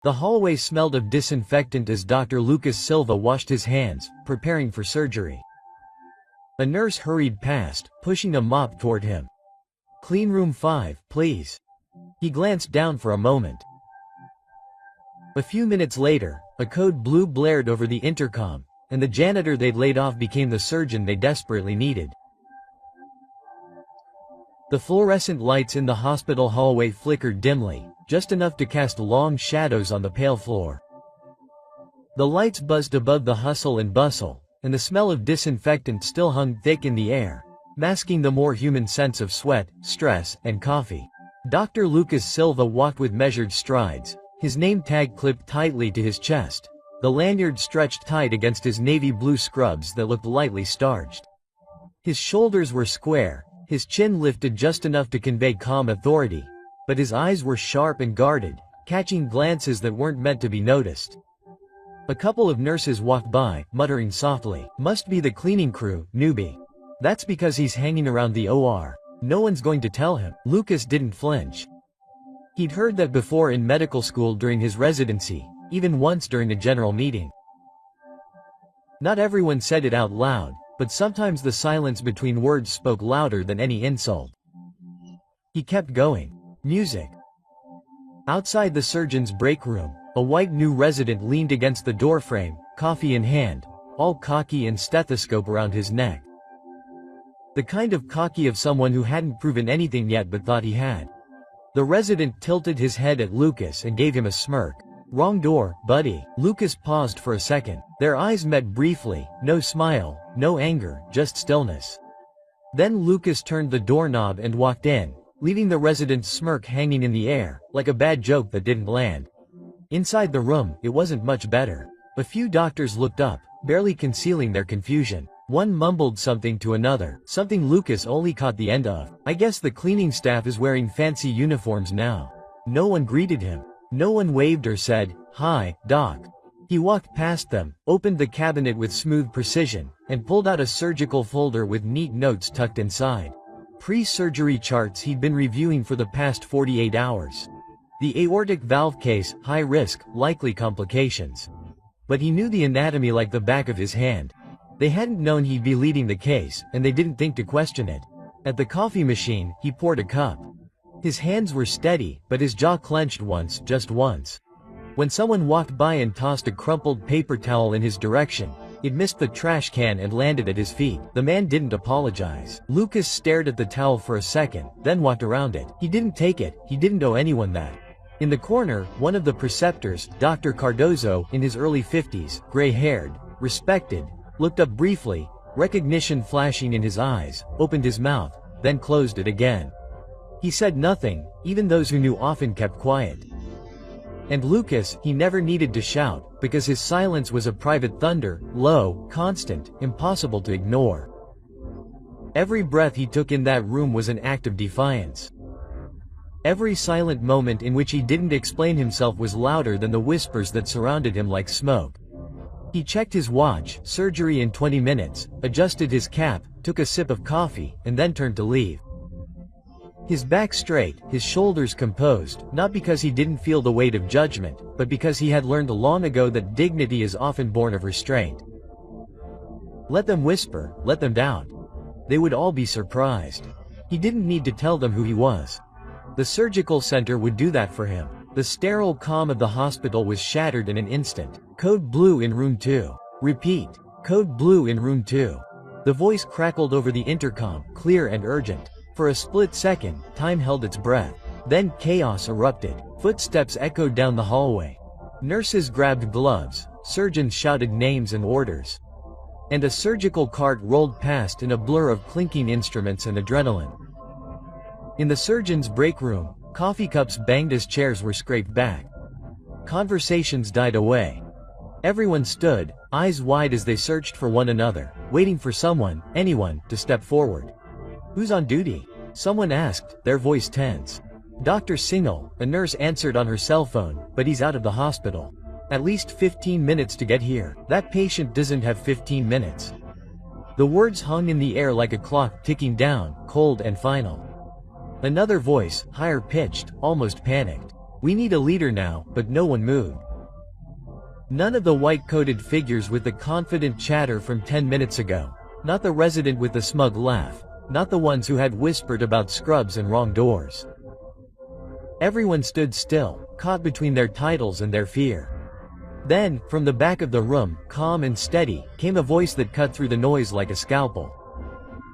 The hallway smelled of disinfectant as Dr. Lucas Silva washed his hands, preparing for surgery. A nurse hurried past, pushing a mop toward him. "Clean room 5, please." He glanced down for a moment. A few minutes later, a code blue blared over the intercom, and the janitor they'd laid off became the surgeon they desperately needed. The fluorescent lights in the hospital hallway flickered dimly, just enough to cast long shadows on the pale floor. The lights buzzed above the hustle and bustle, and the smell of disinfectant still hung thick in the air, masking the more human sense of sweat, stress, and coffee. Dr. Lucas Silva walked with measured strides, his name tag clipped tightly to his chest, the lanyard stretched tight against his navy blue scrubs that looked lightly starched. His shoulders were square, his chin lifted just enough to convey calm authority, but his eyes were sharp and guarded, catching glances that weren't meant to be noticed. A couple of nurses walked by, muttering softly, "Must be the cleaning crew, newbie. That's because he's hanging around the OR. No one's going to tell him." Lucas didn't flinch. He'd heard that before in medical school during his residency, even once during a general meeting. Not everyone said it out loud, but sometimes the silence between words spoke louder than any insult. He kept going. Music. Outside the surgeon's break room, a white new resident leaned against the doorframe, coffee in hand, all cocky and stethoscope around his neck. The kind of cocky of someone who hadn't proven anything yet but thought he had. The resident tilted his head at Lucas and gave him a smirk. "Wrong door, buddy." Lucas paused for a second. Their eyes met briefly, no smile, no anger, just stillness. Then Lucas turned the doorknob and walked in, leaving the resident's smirk hanging in the air, like a bad joke that didn't land. Inside the room, it wasn't much better. A few doctors looked up, barely concealing their confusion. One mumbled something to another, something Lucas only caught the end of. "I guess the cleaning staff is wearing fancy uniforms now." No one greeted him. No one waved or said, "Hi, Doc." He walked past them, opened the cabinet with smooth precision, and pulled out a surgical folder with neat notes tucked inside. Pre-surgery charts he'd been reviewing for the past 48 hours. The aortic valve case, high risk, likely complications. But he knew the anatomy like the back of his hand. They hadn't known he'd be leading the case, and they didn't think to question it. At the coffee machine, he poured a cup. His hands were steady, but his jaw clenched once, just once. When someone walked by and tossed a crumpled paper towel in his direction, it missed the trash can and landed at his feet. The man didn't apologize. Lucas stared at the towel for a second, then walked around it. He didn't take it, he didn't owe anyone that. In the corner, one of the preceptors, Dr. Cardozo, in his early 50s, gray-haired, respected, looked up briefly, recognition flashing in his eyes, opened his mouth, then closed it again. He said nothing, even those who knew often kept quiet. And Lucas, he never needed to shout, because his silence was a private thunder, low, constant, impossible to ignore. Every breath he took in that room was an act of defiance. Every silent moment in which he didn't explain himself was louder than the whispers that surrounded him like smoke. He checked his watch, surgery in 20 minutes, adjusted his cap, took a sip of coffee, and then turned to leave. His back straight, his shoulders composed, not because he didn't feel the weight of judgment, but because he had learned long ago that dignity is often born of restraint. Let them whisper, let them doubt. They would all be surprised. He didn't need to tell them who he was. The surgical center would do that for him. The sterile calm of the hospital was shattered in an instant. "Code blue in room 2. Repeat. Code blue in room 2. The voice crackled over the intercom, clear and urgent. For a split second, time held its breath. Then chaos erupted. Footsteps echoed down the hallway. Nurses grabbed gloves, surgeons shouted names and orders. And a surgical cart rolled past in a blur of clinking instruments and adrenaline. In the surgeon's break room, coffee cups banged as chairs were scraped back. Conversations died away. Everyone stood, eyes wide as they searched for one another, waiting for someone, anyone, to step forward. "Who's on duty?" someone asked, their voice tense. "Dr. Singhal," a nurse answered on her cell phone, "but he's out of the hospital. At least 15 minutes to get here. That patient doesn't have 15 minutes." The words hung in the air like a clock ticking down, cold and final. Another voice, higher pitched, almost panicked. "We need a leader now," but no one moved. None of the white-coated figures with the confident chatter from 10 minutes ago. Not the resident with the smug laugh. Not the ones who had whispered about scrubs and wrong doors. Everyone stood still, caught between their titles and their fear. Then, from the back of the room, calm and steady, came a voice that cut through the noise like a scalpel.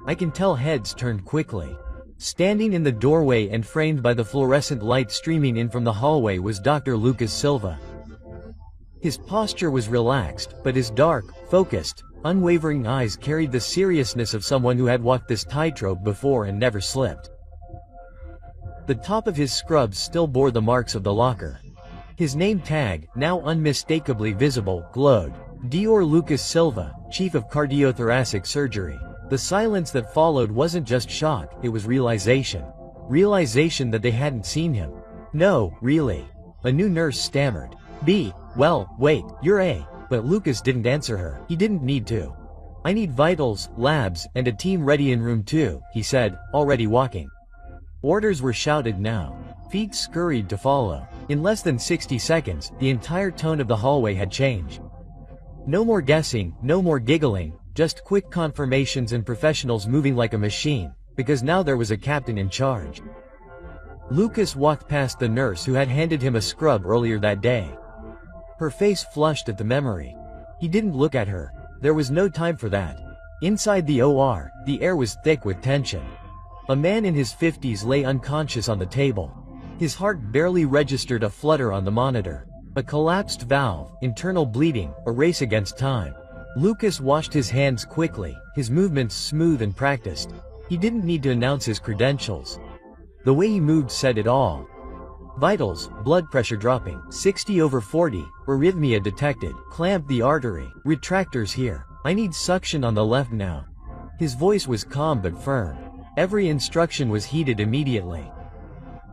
I can tell heads turned quickly. Standing in the doorway and framed by the fluorescent light streaming in from the hallway was Dr. Lucas Silva. His posture was relaxed, but his dark, focused, unwavering eyes carried the seriousness of someone who had walked this tightrope before and never slipped. The top of his scrubs still bore the marks of the locker. His name tag, now unmistakably visible, glowed. Dr. Lucas Silva, Chief of Cardiothoracic Surgery. The silence that followed wasn't just shock, it was realization. Realization that they hadn't seen him. No, really. A new nurse stammered. Well, wait, you're A. But Lucas didn't answer her. He didn't need to. I need vitals, labs, and a team ready in room 2, he said, already walking. Orders were shouted now. Feet scurried to follow. In less than 60 seconds, the entire tone of the hallway had changed. No more guessing, no more giggling, just quick confirmations and professionals moving like a machine, because now there was a captain in charge. Lucas walked past the nurse who had handed him a scrub earlier that day. Her face flushed at the memory. He didn't look at her. There was no time for that. Inside the OR, the air was thick with tension. A man in his 50s lay unconscious on the table. His heart barely registered a flutter on the monitor. A collapsed valve, internal bleeding, a race against time. Lucas washed his hands quickly, his movements smooth and practiced. He didn't need to announce his credentials. The way he moved said it all. Vitals, blood pressure dropping, 60/40, arrhythmia detected, clamp the artery, retractors here. I need suction on the left now. His voice was calm but firm. Every instruction was heeded immediately.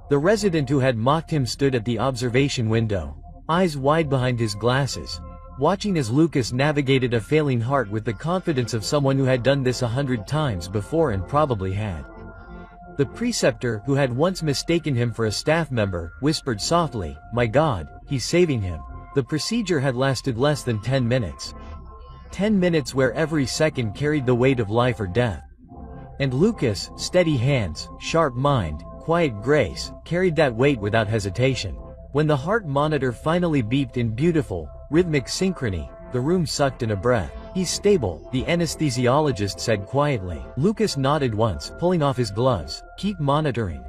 The resident who had mocked him stood at the observation window, eyes wide behind his glasses, watching as Lucas navigated a failing heart with the confidence of someone who had done this 100 times before and probably had. The preceptor, who had once mistaken him for a staff member, whispered softly, "My God, he's saving him." The procedure had lasted less than 10 minutes. 10 minutes where every second carried the weight of life or death. And Lucas, steady hands, sharp mind, quiet grace, carried that weight without hesitation. When the heart monitor finally beeped in beautiful, rhythmic synchrony, the room sucked in a breath. "He's stable," the anesthesiologist said quietly. Lucas nodded once, pulling off his gloves. "Keep monitoring.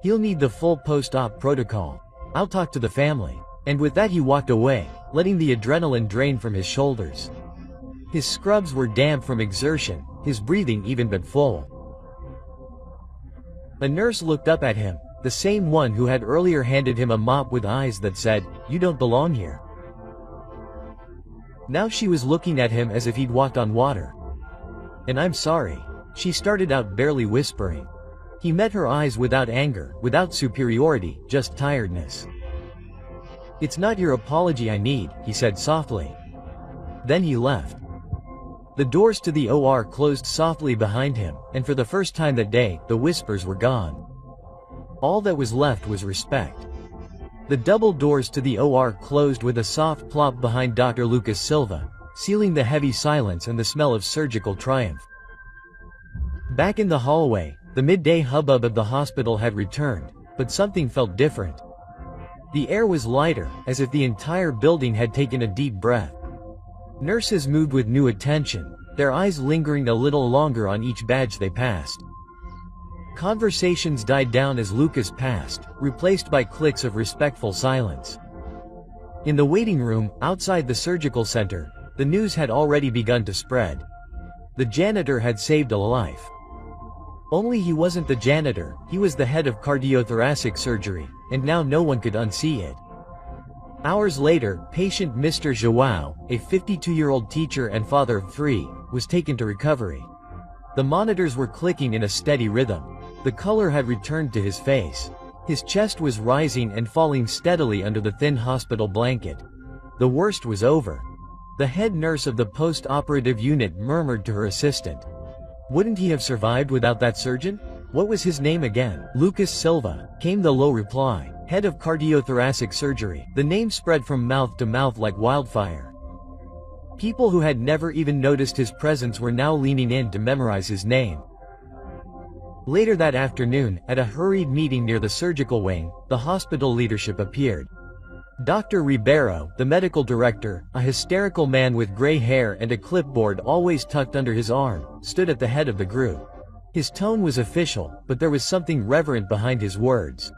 He'll need the full post-op protocol. I'll talk to the family." And with that he walked away, letting the adrenaline drain from his shoulders. His scrubs were damp from exertion, his breathing even but full. A nurse looked up at him, the same one who had earlier handed him a mop with eyes that said, "You don't belong here." Now she was looking at him as if he'd walked on water. "And I'm sorry," she started out, barely whispering. He met her eyes without anger, without superiority, just tiredness. "It's not your apology I need," he said softly. Then he left. The doors to the OR closed softly behind him, and for the first time that day, the whispers were gone. All that was left was respect. The double doors to the OR closed with a soft plop behind Dr. Lucas Silva, sealing the heavy silence and the smell of surgical triumph. Back in the hallway, the midday hubbub of the hospital had returned, but something felt different. The air was lighter, as if the entire building had taken a deep breath. Nurses moved with new attention, their eyes lingering a little longer on each badge they passed. Conversations died down as Lucas passed, replaced by clicks of respectful silence. In the waiting room, outside the surgical center, the news had already begun to spread. The janitor had saved a life. Only he wasn't the janitor, he was the head of cardiothoracic surgery, and now no one could unsee it. Hours later, patient Mr. Joao, a 52-year-old teacher and father of 3, was taken to recovery. The monitors were clicking in a steady rhythm. The color had returned to his face. His chest was rising and falling steadily under the thin hospital blanket. The worst was over. The head nurse of the post-operative unit murmured to her assistant. Wouldn't he have survived without that surgeon? What was his name again? Lucas Silva, came the low reply. Head of cardiothoracic surgery. The name spread from mouth to mouth like wildfire. People who had never even noticed his presence were now leaning in to memorize his name. Later that afternoon, at a hurried meeting near the surgical wing, the hospital leadership appeared. Dr. Ribeiro, the medical director, a hysterical man with gray hair and a clipboard always tucked under his arm, stood at the head of the group. His tone was official, but there was something reverent behind his words.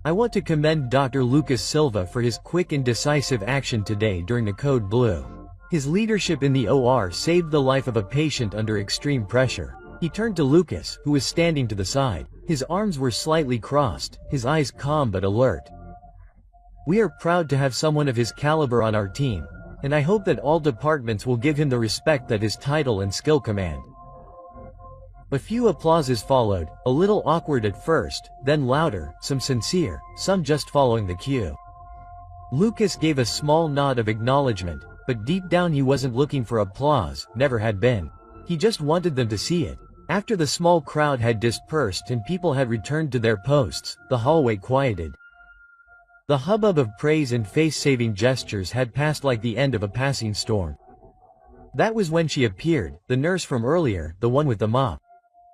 I want to commend Dr. Lucas Silva for his quick and decisive action today during the Code Blue. His leadership in the OR saved the life of a patient under extreme pressure. He turned to Lucas, who was standing to the side. His arms were slightly crossed, his eyes calm but alert. We are proud to have someone of his caliber on our team, and I hope that all departments will give him the respect that his title and skill command. A few applauses followed, a little awkward at first, then louder, some sincere, some just following the cue. Lucas gave a small nod of acknowledgement, but deep down he wasn't looking for applause, never had been. He just wanted them to see it. After the small crowd had dispersed and people had returned to their posts, the hallway quieted. The hubbub of praise and face-saving gestures had passed like the end of a passing storm. That was when she appeared, the nurse from earlier, the one with the mop.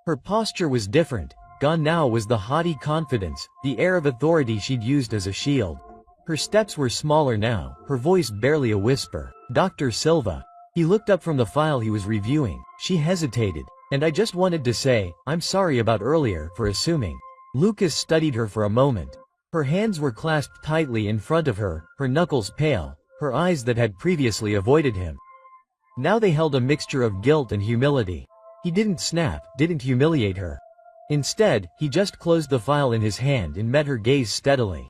Her posture was different. Gone now was the haughty confidence, the air of authority she'd used as a shield. Her steps were smaller now, her voice barely a whisper. Dr. Silva. He looked up from the file he was reviewing. She hesitated. And I just wanted to say, I'm sorry about earlier, for assuming. Lucas studied her for a moment. Her hands were clasped tightly in front of her, her knuckles pale, her eyes that had previously avoided him. Now they held a mixture of guilt and humility. He didn't snap, didn't humiliate her. Instead, he just closed the file in his hand and met her gaze steadily.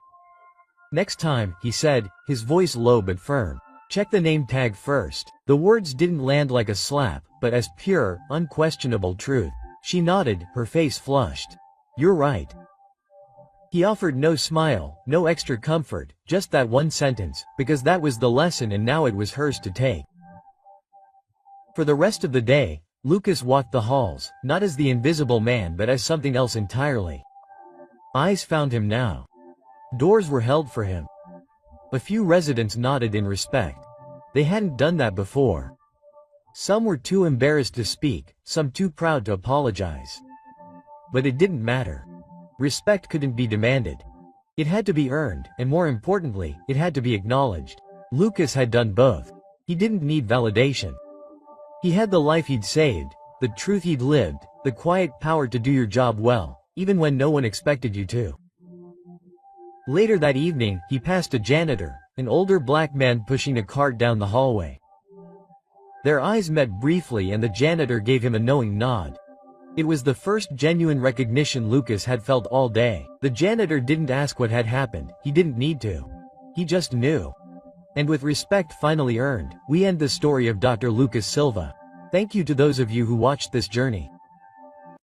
Next time, he said, his voice low but firm. Check the name tag first. The words didn't land like a slap, but as pure, unquestionable truth. She nodded, her face flushed. You're right. He offered no smile, no extra comfort, just that one sentence, because that was the lesson and now it was hers to take. For the rest of the day, Lucas walked the halls, not as the invisible man but as something else entirely. Eyes found him now. Doors were held for him. A few residents nodded in respect. They hadn't done that before. Some were too embarrassed to speak, some too proud to apologize. But it didn't matter. Respect couldn't be demanded. It had to be earned, and more importantly, it had to be acknowledged. Lucas had done both. He didn't need validation. He had the life he'd saved, the truth he'd lived, the quiet power to do your job well, even when no one expected you to. Later that evening, he passed a janitor, an older black man pushing a cart down the hallway. Their eyes met briefly and the janitor gave him a knowing nod. It was the first genuine recognition Lucas had felt all day. The janitor didn't ask what had happened, he didn't need to. He just knew. And with respect finally earned, we end the story of Dr. Lucas Silva. Thank you to those of you who watched this journey.